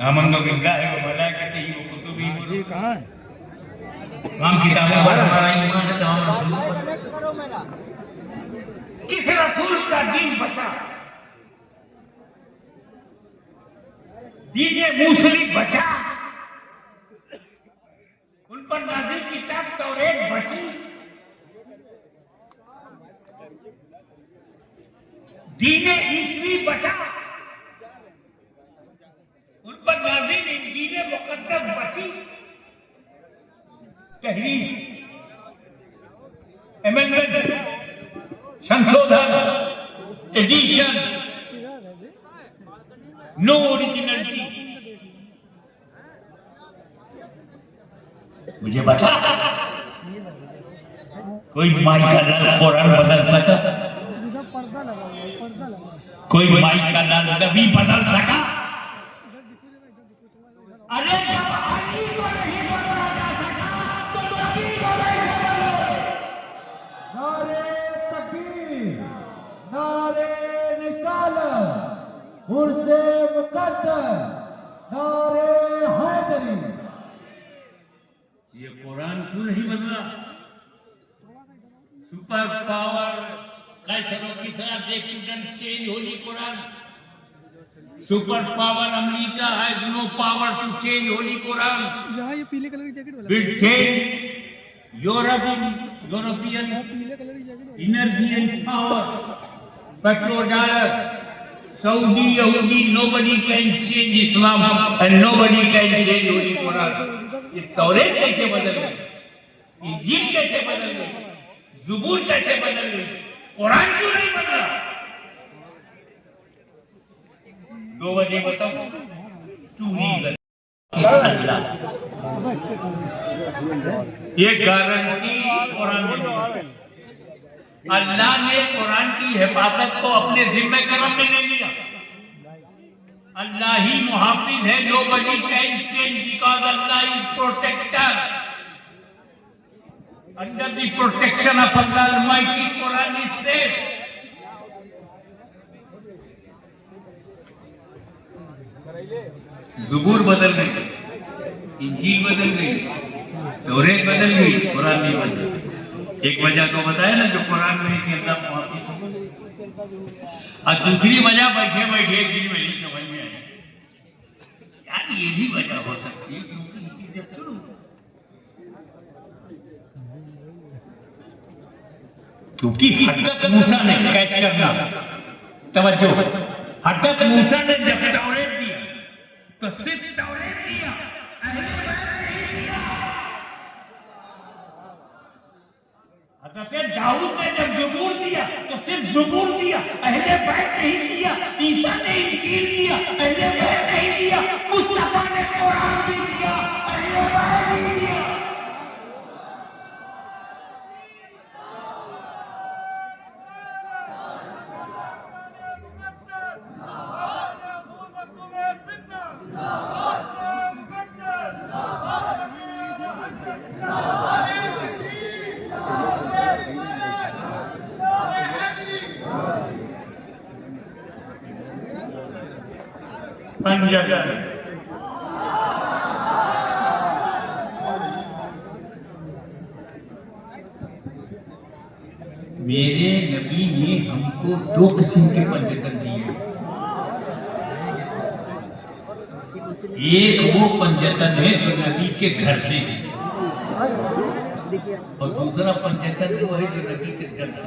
आमन्ना बिल्लाहि व मलाइकतिही व कुतुबिही, जी कहाँ है? तमाम किताबों पर हमारा ईमान है, तमाम रसूलों पर। किस रसूल का दीन बचा? दीने मूसली बचा, उन पर नाज़िल किताब तौरेत बची। दीने ईसवी बचा, उन पर नाज़िल इंजील मुक़द्दस बची। तहरीफ, अमेंडमेंट, संशोधन, एडिशन, नो ओरिजिनलिटी। मुझे बता, कोई माई का लाल कुरान बदल सका? कोई माई का लाल नबी बदल सका? अरे जब अली को नहीं बदला जा सका तो नबी को नहीं बदलो। नारे तकबीर, नारे रिसालत, उर्से मुक़द्दस, नारे हैदरी। ये कुरान क्यों नहीं बदला? सुपर पावर कैसरों की तरह दे couldn't change Holi Quran. Super power America has no power to change Holi Quran. यहाँ ये पीले कलर की जैकेट वाला Will change European energy and power, petrodollar, Saudi, Yahudi, nobody can change Islam and nobody can change Holy Quran. ये तौरेत कैसे बदल गई, इंजील कैसे बदल गई, ज़बूर कैसे बदल गई, कुरान क्यों नहीं बदला? 2 बजे बताओ, 2 रीजन। अल्लाह ये गारंटी कुरान में दी। अल्लाह ने कुरान की हिफाजत को अपने जिम्मे करम में ले लिया। अल्लाह ही मुहाफिज है, nobody can change because Allah is protector. Under the protection of Allah Almighty, Quran is safe. ज़बूर बदल गई, इंजील बदल गई, तौरेत बदल गई, कुरान नहीं बदल। एक वजह तो बताया ना जो कुरान में कि अल्लाह मुहाफिज है, और दूसरी वजह बैठे बैठे एक दिन में नहीं समझ में आई यार, ये भी वजह हो सकती है क्योंकि जब सुनो क्योंकि हजरत मूसा ने कैच करना तवज्जो, हजरत मूसा ने जब तौरेत दिया तो सिर्फ तौरेत दिया, अहले बैत नहीं दिया। हजरत दाऊद ने जब ज़बूर दिया तो सिर्फ ज़बूर दिया, अहले बैत नहीं दिया। ईसा ने इंजील दिया, अहले बैत नहीं दिया। मुस्तफा ने कुरान भी दिया, अहले बैत नहीं दिया। पंजतन मेरे नबी ने हमको 2 किस्म के पंजतन दिए। एक वो पंजतन है जो नबी के घर से है, और दूसरा पंजतन जो है जो नबी के घर से।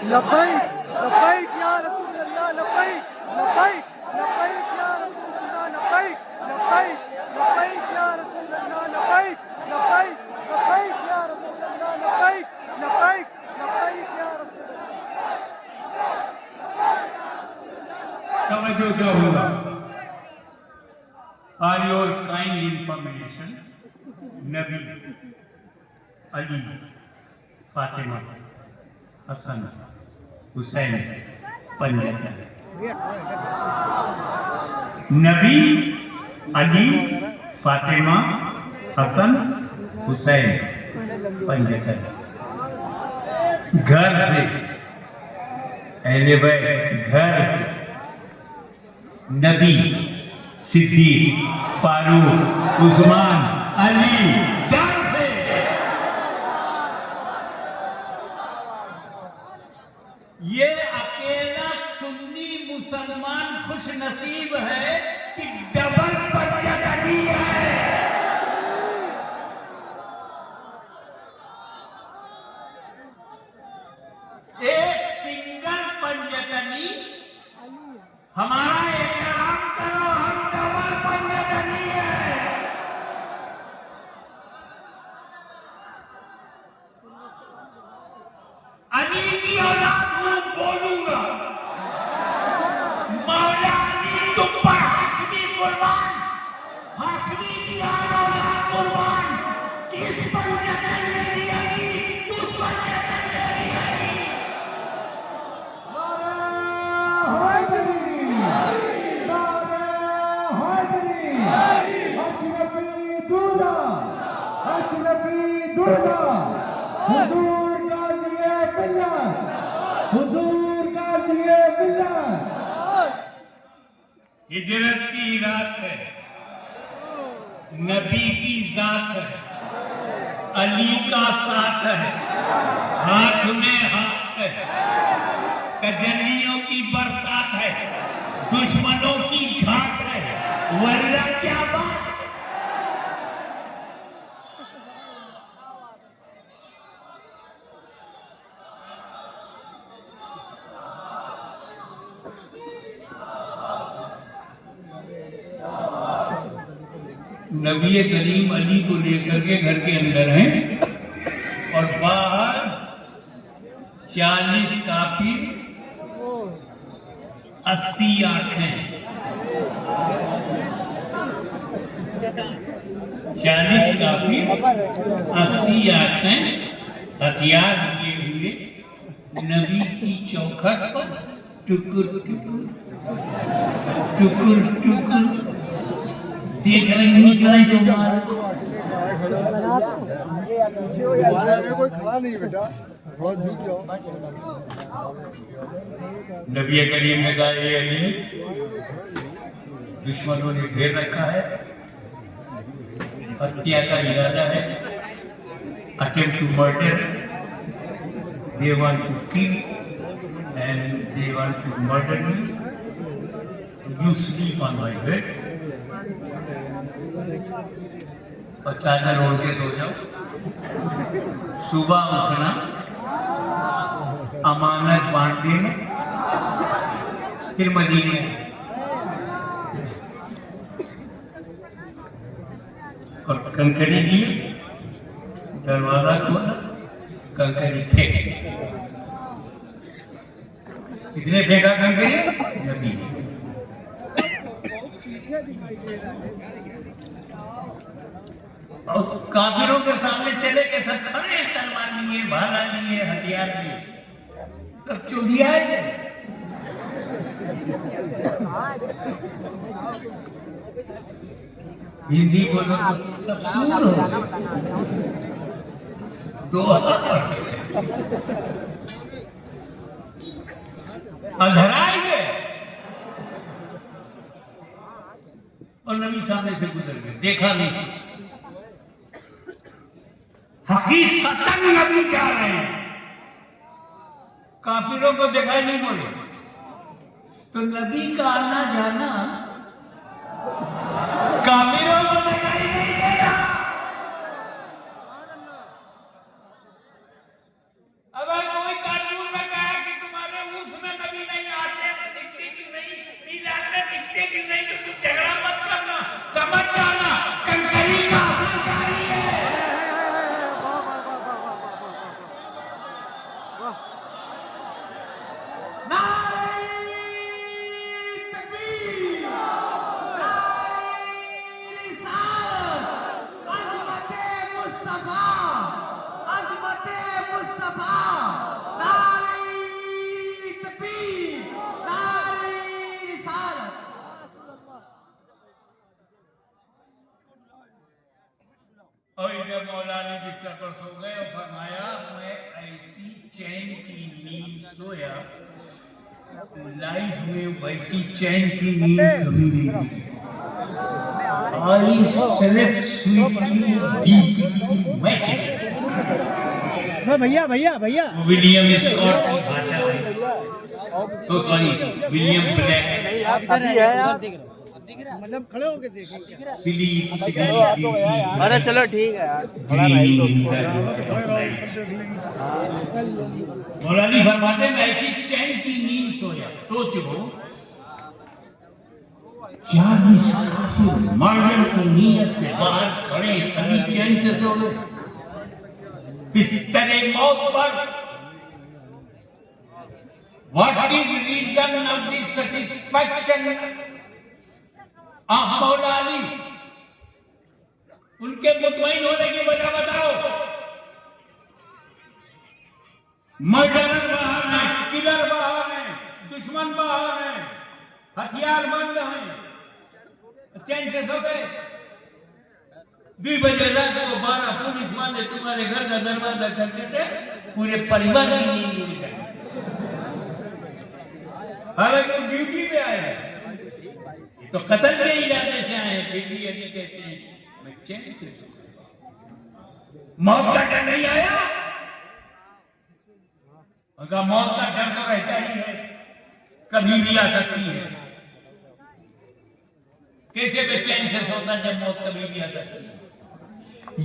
लब्बैक लब्बैक या रसूल अल्लाह, लब्बैक लब्बैक लब्बैक या रसूल अल्लाह, लब्बैक लब्बैक लब्बैक या रसूल अल्लाह, लब्बैक लब्बैक लब्बैक या रसूल अल्लाह, लब्बैक लब्बैक लब्बैक या रसूल अल्लाह। तवज्जो चाहूंगा। For your kind information, नबी, अली, फातिमा, हसन, हुसैन पंजतन। नबी, अली, फातिमा, हसन, हुसैन पंजतन। घर से अहले बैत, घर से नबी, सिद्दीक, फारूक, उस्मान, अली, घर से। ये अकेला सुन्नी मुसलमान खुश नसीब है कि डबल पंजतनी है। एक सिंगल पंजतनी हमारा एहतराम करो, हम डबल पंजतनी है। हुजूर गाज़ी मिल्लत, हुजूर गाज़ी मिल्लत। हिजरत की रात है, नबी की जात है, अली का साथ है, हाथ में हाथ है, तजल्लियों की बरसात है, दुश्मनों की घात है, वरना क्या बात। नबी करीम अली को लेकर के घर के अंदर हैं और बाहर 40 काफिर 80 आंखें, 40 काफिर 80 आंखें हथियार लिए हुए नबी की चौखट पर टुकुर टुकुर टुकुर टुकुर देख रही तुम्हारे। कोई खड़ा नहीं बेटा, बहुत झूठ जाओ। नबी करीम ने कहा, ये अली, दुश्मनों ने घेर रखा है, हत्या का इरादा है, attempt to murder, they want to kill and they want to murder me, you sleep on my bed, और चादर ओढ़ के सो जाओ, सुबह उठना, अमानत बांट देना, फिर मदीने। और कंकड़ी लिए, दरवाजा खोला, कंकड़ी फेंक। किसने फेंका कंकड़ी? नबी ने। और काफिरों के सामने चले के सब खड़े हैं, तलवार लिए, भाला लिए, हथियार लिए, तब चुलियाए गए। हिंदी बोलो तो सब सूर हो दो अंधराए गए और नबी सामने से गुजर गए, देखा नहीं। हकीकतन नबी जा रहे हैं, काफिरों को दिखाई नहीं बोले, तो नबी का आना जाना काफिरों को दिखाई नहीं देगा। अगर कोई कार्टून में कहा कि तुम्हारे उसमें नबी नहीं आते, दिखते क्यों नहीं, ईरान में दिखते क्यों नहीं, तो तुम झगड़ा मत करना, समझ जाना कंकरी का असर जारी है। और जब मौलाना बिस्तर पर सो गए और फरमाया, मैं ऐसी चैन की नींद सोया, लाइफ में वैसी चैन की नींद कभी नहीं। I slept sweetly deeply magic. भैया भैया भैया विलियम स्कॉट की भाषा है, तो सॉरी विलियम ब्लैक, मतलब खड़े होके देखेंगे। अरे चलो ठीक है यार, मौलानी फरमाते मैं ऐसी चैन की नींद सोया, सोचो 40 काफिर मर्डर की नीयत से बाहर खड़े, कभी चैन से सो गए बिस्तर मौत पर। What is reason of this satisfaction? आप मौला अली, उनके मुतमईन होने की वजह बताओ। मर्डरर बाहर है, किलर बाहर है, दुश्मन बाहर है, हथियार बंद हैं, चैन से सो गए। 2 बजे रात को 12 पुलिस वाले तुम्हारे घर का दरवाजा करते थे, पूरे परिवार की नींद उड़ गई। हालांकि वो ड्यूटी पे आए हैं, ये तो कत्ल के इरादे से आए हैं, फिर भी यही कहते हैं मैं चैन से सोऊं। मौत का डर नहीं आया? उनका मौत का डर तो रहता ही है, कभी भी आ सकती है। कैसे मैं चैन से सोता जब मौत कभी भी आ सकती है?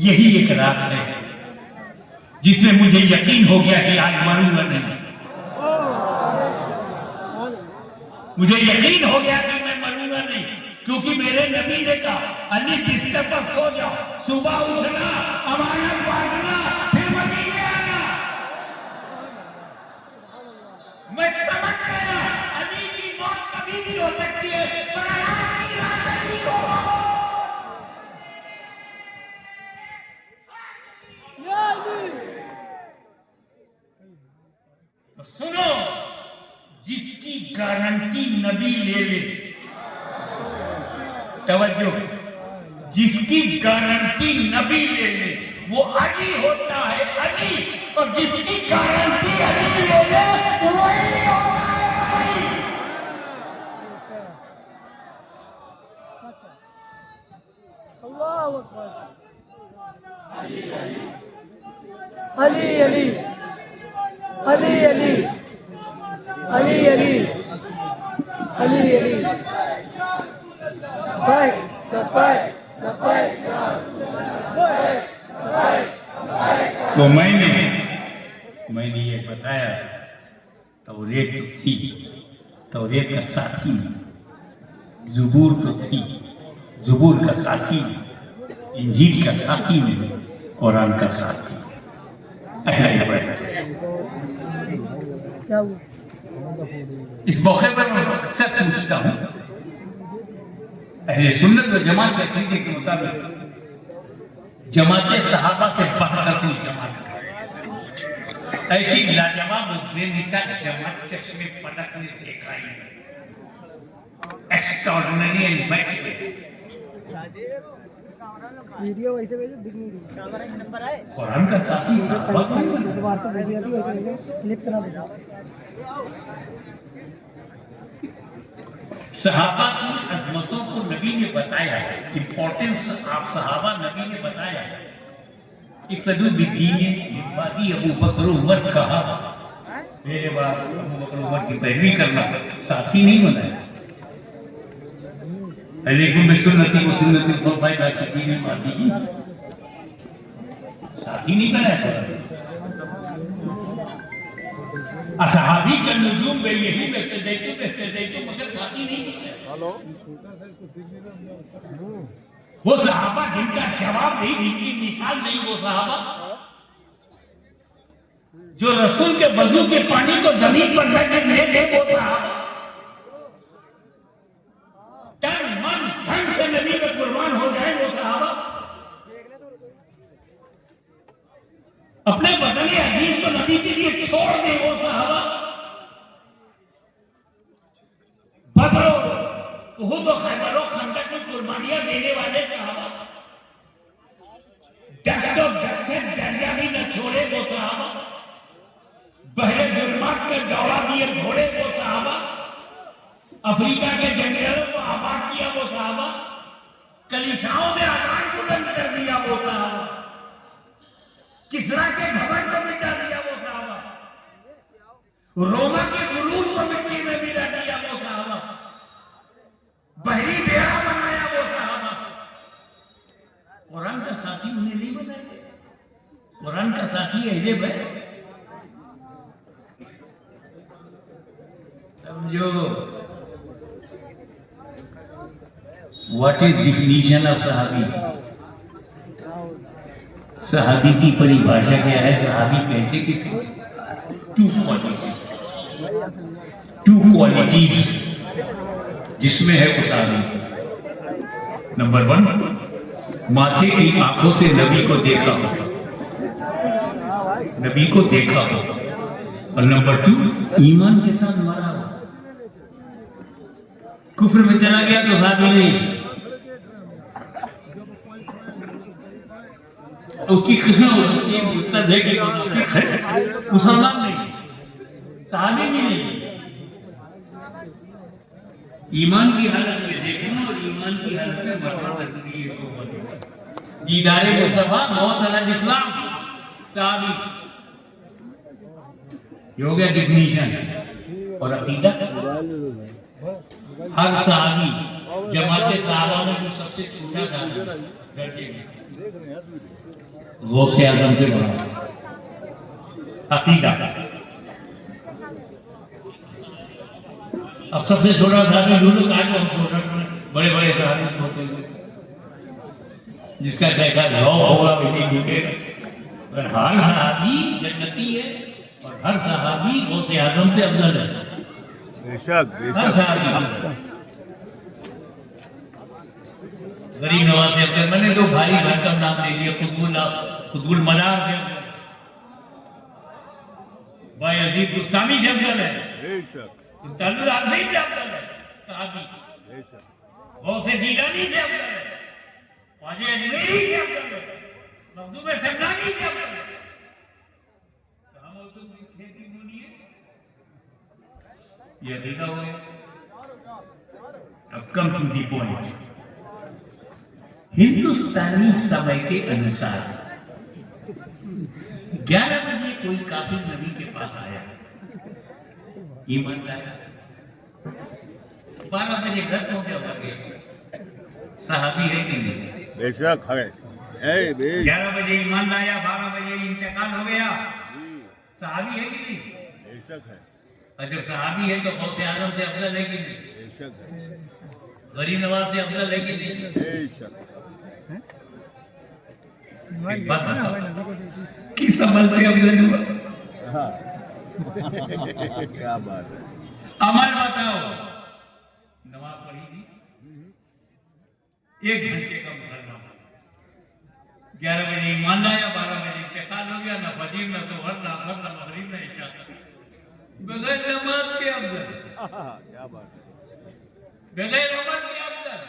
यही एक रात है जिसमें मुझे यकीन हो गया कि आज मरूंगा नहीं। मुझे यकीन हो गया कि मैं मरूंगा नहीं, क्योंकि मेरे नबी ने कहा अली बिस्तर पर सो जाओ, सुबह उठना, अमानत बांटना, फिर मदीने आना। मैं समझ गया अली की मौत कभी भी हो सकती है, पर आज की रात अली को तो सुनो, जिसकी गारंटी नबी ले ले, तवज्जो, जिसकी गारंटी नबी ले ले वो अली होता है, अली। और जिसकी गारंटी अली ले ले वही होता है अली। अल्लाहू अकबर। अली अली अली अली अली अली अली अली तो मैंने ये बताया, तौरेत तो थी, तौरेत का साथी, ज़बूर तो थी, ज़बूर का साथी, इंजील का साथी नहीं, कुरान का साथी। क्या हुआ? इस मौके पर मैं अक्सर पूछता हूँ, अहले सुन्नत व जमात के अकीदे के मुताबिक जमाते सहाबा से बढ़कर कोई जमात है? ऐसी लाजवाब बेमिसाल जमात चश्मे पलटने देखा ही नहीं। Extraordinary and matching. वीडियो वैसे भेजो, दिख नहीं रही। कुरान का साथी सहाबा को इस बार से वीडियो आती वैसे भेजो, क्लिप ना भेजो। सहाबा की अजमतों को नबी ने बताया, इंपॉर्टेंस ऑफ सहाबा नबी ने बताया। इक़्तदू बिद्दीन बादी अबू बकर उमर कहा, मेरे बाद अबू बकर उमर की पैरवी करना, साथी नहीं बनाया। लेकिन मैं सुन्नती को सुन्नती खुलफाए राशिदीन मादी साथी नहीं बनाया। असहाबी का नुजूम में यही बेहते देखो मगर साथी नहीं है। वो सहाबा जिनका जवाब नहीं, जिनकी मिसाल नहीं, वो सहाबा जो रसूल के वजू के पानी को जमीन पर बैठे ले दे, वो सहाबा तन मन धन से नबी पे कुर्बान हो जाए, वो सहाबा अपने बदले अजीज को नबी के लिए छोड़ दे, वो सहाबा बदरो उहुद और खैबर और खंदक में कुर्बानियां देने वाले सहाबा, दस्त और दहशत दरिया भी न छोड़े, वो सहाबा बहरे जुल्मात में दौड़ा दिए घोड़े, वो सहाबा अफ्रीका के जंगलों को आबाद किया, वो सहाबा कलीसियाओं में आज़ान बुलंद कर दिया, वो सहाबा किसरा के घमंड को मिटा दिया, वो सहाबा रोमा के गुरूर को मिट्टी में मिला दिया, वो सहाबा बहरी बेड़ा बनाया, वो सहाबा। कुरान का साथी उन्हें नहीं बनाया, कुरान का साथी अहले बैत। समझो, व्हाट इज डिफिनीशन ऑफ सहाबी? सहाबी की परिभाषा क्या है? सहाबी कहते किसी टू क्वालिटीज जिसमें है वो सहाबी। नंबर 1, माथे की आंखों से नबी को देखा हो, नबी को देखा हो। और नंबर 2, ईमान के साथ मरा हो। कुफ्र में चला गया तो सहाबी नहीं। उसकी किस्म हो सकती है, उसका देख मुसलमान नहीं, साहबी भी नहीं। ईमान की हालत में देखना और ईमान की हालत में मरना जरूरी है। तो दीदारे मुस्तफा मौत अलल इस्लाम साहबी ये हो गया डिफिनीशन। और अकीदा हर साहबी जमात साहबा में जो सबसे छोटा साहबी दर्जे में गौसे आजम से बड़ा अकीदा। अब सबसे छोटा साहबी ढूंढो कहा हम छोटा बड़े बड़े साहबी होते हैं जिसका देखा जॉब होगा वही ढूंढेगा। हर साहबी जन्नती है और हर साहबी गौसे आजम से अफजल है। बेशक हर साहबी गरीब नवाज से अफजल, मैंने तो भारी भरकम नाम ले लिया, कुतुबुल मनार से अफजल, भाई अजीब गुस्तामी से अफजल है, बेशक तालुल आज़मी से अफजल है साहबी, बेशक गौसे दीलानी से अफजल है, ख्वाजा अजमेरी से अफजल है, मखदूम समदानी से अफजल है। कहां हो तुम खेती बोलिए ये देखा हुआ है। अब कम टू दी पॉइंट। हिंदुस्तानी समय के अनुसार 11 बजे कोई काफिर नबी के पास आया, ईमान लाया, 12 बजे घर पहुंचा करके साहबी है कि नहीं? बेशक है। 11 बजे ईमान लाया, 12 बजे इंतकाल हो गया, साहबी है कि नहीं? बेशक है। और जब साहबी है तो गौसे आजम से अफजल है कि नहीं? बेशक है। गरीब नवाज से अफजल है कि नहीं? बेशक एक बात बताओ, किस अमल से अफजल हुआ? क्या बात है। अमल बताओ। नमाज पढ़ी थी 1 घंटे का मुसलमान, 11 बजे ईमान लाया, 12 बजे इंतकाल हो गया, ना फजीर ना जोहर ना असर ना मगरिब ना इशा, बगैर नमाज के अफजल, क्या बात है। बगैर अमल के अफजल।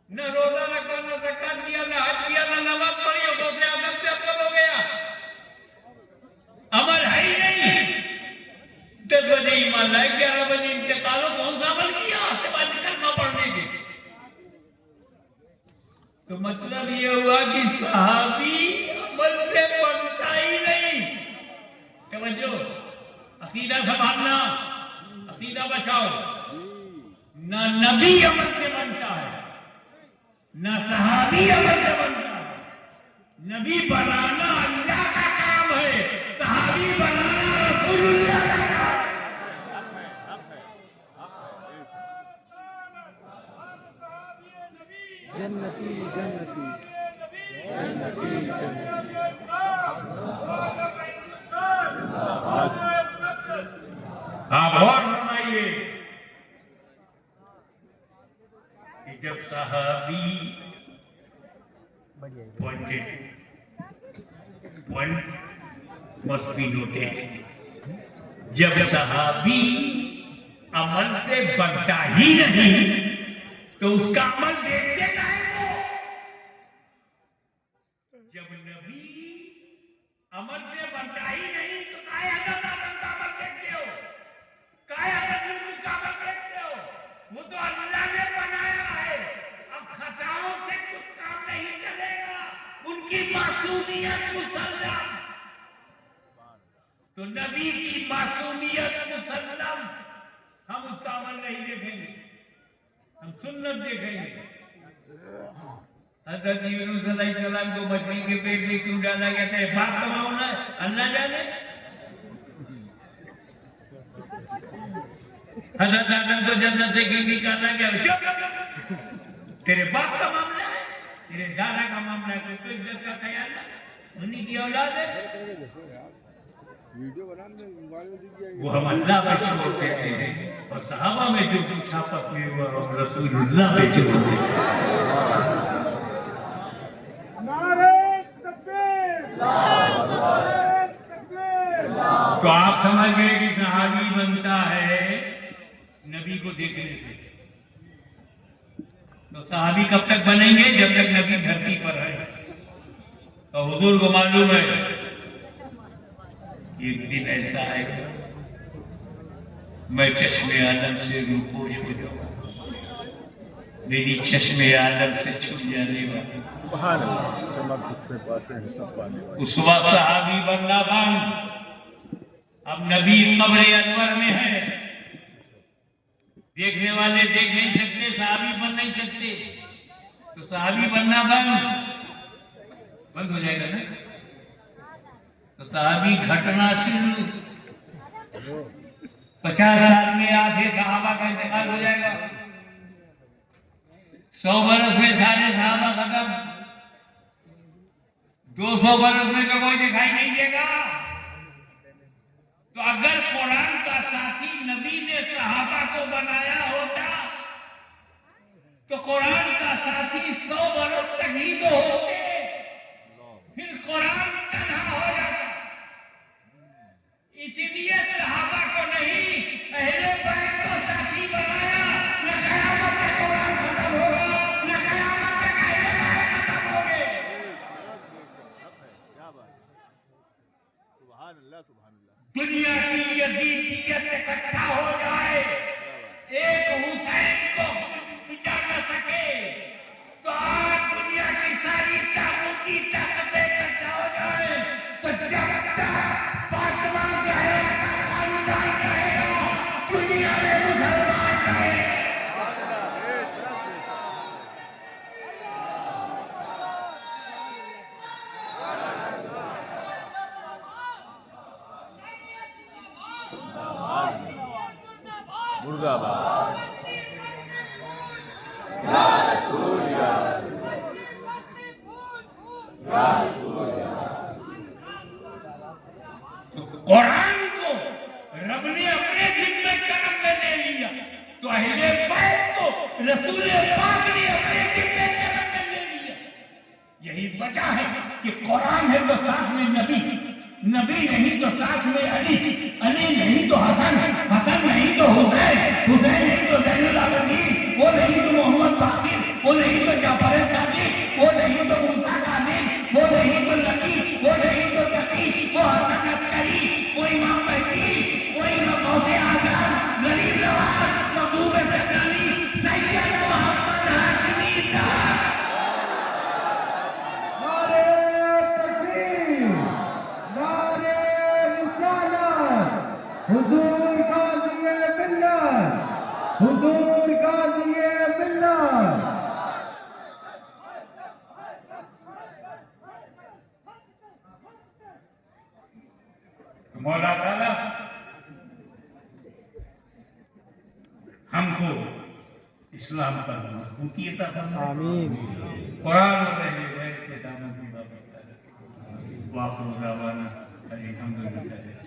न रोजा रखा, न ज़कात दिया, न हज किया, न नमाज पढ़ी, और गौसे आजम से अफजल हो गया। अमल है ही नहीं। 10 बजे ईमान लाए, 11 बजे इंतकाल हो, कौन सा अमल किया सिवाय कलमा पढ़ने के? तो मतलब ये हुआ कि सहाबी अमल से बनता ही नहीं। समझो, अकीदा संभालना, अकीदा बचाओ। ना नबी अमल से बनता है, ना सहाबी अमल से बनता है। नबी बनाना अल्लाह का काम है, सहाबी बनाना रसूलुल्लाह का काम है। जन्नती जन्नती जन्नती जन्नती। आप और फरमाइए कि जब सहाबी पॉइंट मस्ट बी नोटेड, जब सहाबी अमल से बनता ही नहीं तो उसका अमल देखते काहे हो? जब नबी अमल से बनता ही नहीं तो काहे हज़रत आदम का अमल देखते हो? काहे हज़रत यूनुस का अमल देखते हो? वो तो अल्लाह ने बनाया है। अब खताओं से कुछ काम नहीं चलेगा, उनकी मासूमियत मुसल्लम। तो नबी की मासूमियत मुसल्लम, हम उसका अमल नहीं देखेंगे, हम सुन्नत देखेंगे। हज़रत यूनुस अलैहिस्सलाम को मछली के पेट में क्यों डाला गया? तेरे बाप का मामला है, अल्लाह जाने। हज़रत आदम को जन्नत से क्यों निकाला गया? चुप, तेरे बाप का मामला है, तेरे दादा का मामला है, कोई तो इज्जत का ख्याल है, उन्हीं की औलाद है। वो हम अल्लाह पे छोड़ देते हैं और सहाबा में जो कुछ आपस में हुआ हम रसूलुल्लाह पे छोड़ देते हैं। तो आप समझ गए कि सहाबी बनता है नबी को देखने से, तो सहाबी कब तक बनेंगे? जब तक नबी धरती पर है। तो हुजूर को मालूम है एक दिन ऐसा आएगा मैं चश्मे आदम से रूपोश हो जाऊंगा, मेरी चश्मे आदम से छूट जाने वाली सुभान अल्लाह, चमक उससे पाते हैं सब पाने वाले। उस वक्त सहाबी बनना बंद। अब नबी कब्र अनवर में है, देखने वाले देख नहीं सकते, सहाबी बन नहीं सकते, तो सहाबी बनना बंद हो जाएगा ना। तो सहाबी घटना शुरू, 50 साल में आधे सहाबा का इंतकाल हो जाएगा, 100 बरस में सारे सहाबा खत्म, 200 बरस में तो कोई दिखाई नहीं देगा। तो अगर कुरान का साथी नबी ने सहाबा को बनाया होता तो कुरान का साथी 100 बरस तक ही तो होते, फिर कुरान तन्हा हो जाता। इसीलिए सहाबा को नहीं, अहले बैत को साथी बनाया। न कयामत तक कुरान खत्म होगा, न कयामत तक अहले बैत खत्म होंगे। क्या बात है, सुभान अल्लाह, सुभान अल्लाह। दुनिया की यजीदियत इकट्ठा हो जाए, एक हुसैन को मिटा न सके, तो आज दुनिया की सारी ताकूती ताकतें इकट्ठा हो जाए, तो जब तक फातिमा ज़हरा का खानदान रहेगा, दुनिया में मुसलमान रहेगा। मुर्दाबाद। कुरान को रब ने अपने जिम्मे करम में ले लिया, तो अहले बैत को रसूल पाक ने अपने जिम्मे करम में ले लिया। यही वजह है कि कुरान है तो साथ में नबी, नबी नहीं तो साथ में अली, अली नहीं तो हसन, हसन नहीं तो हुसैन, हुसैन नहीं तो ज़ैनुल आबिदीन, वो नहीं तो मोहम्मद बाकिर, वो नहीं तो जाफर सादिक, वो नहीं तो मूसा कादिर, वो नहीं तो लकी, वो नहीं तो तकी, वो हसन अस्करी, वो इमाम महदी, वो इमाम गौसे आजम, गरीब नवाज, महबूब सैयदी, सैयद मोहम्मद हाशमी साहब। नारे तकबीर, नारे रिसालत, हुजूर गाज़ी मिल्लत, हुजूर गाज़ी मिल्लत। मौला ताला हमको इस्लाम पर मजबूती अता फरमाए। आमीन। कुरान और अहले बैत के दामन से वाबस्ता रखे। वाक़िअ दावाना अल्हम्दुलिल्लाह।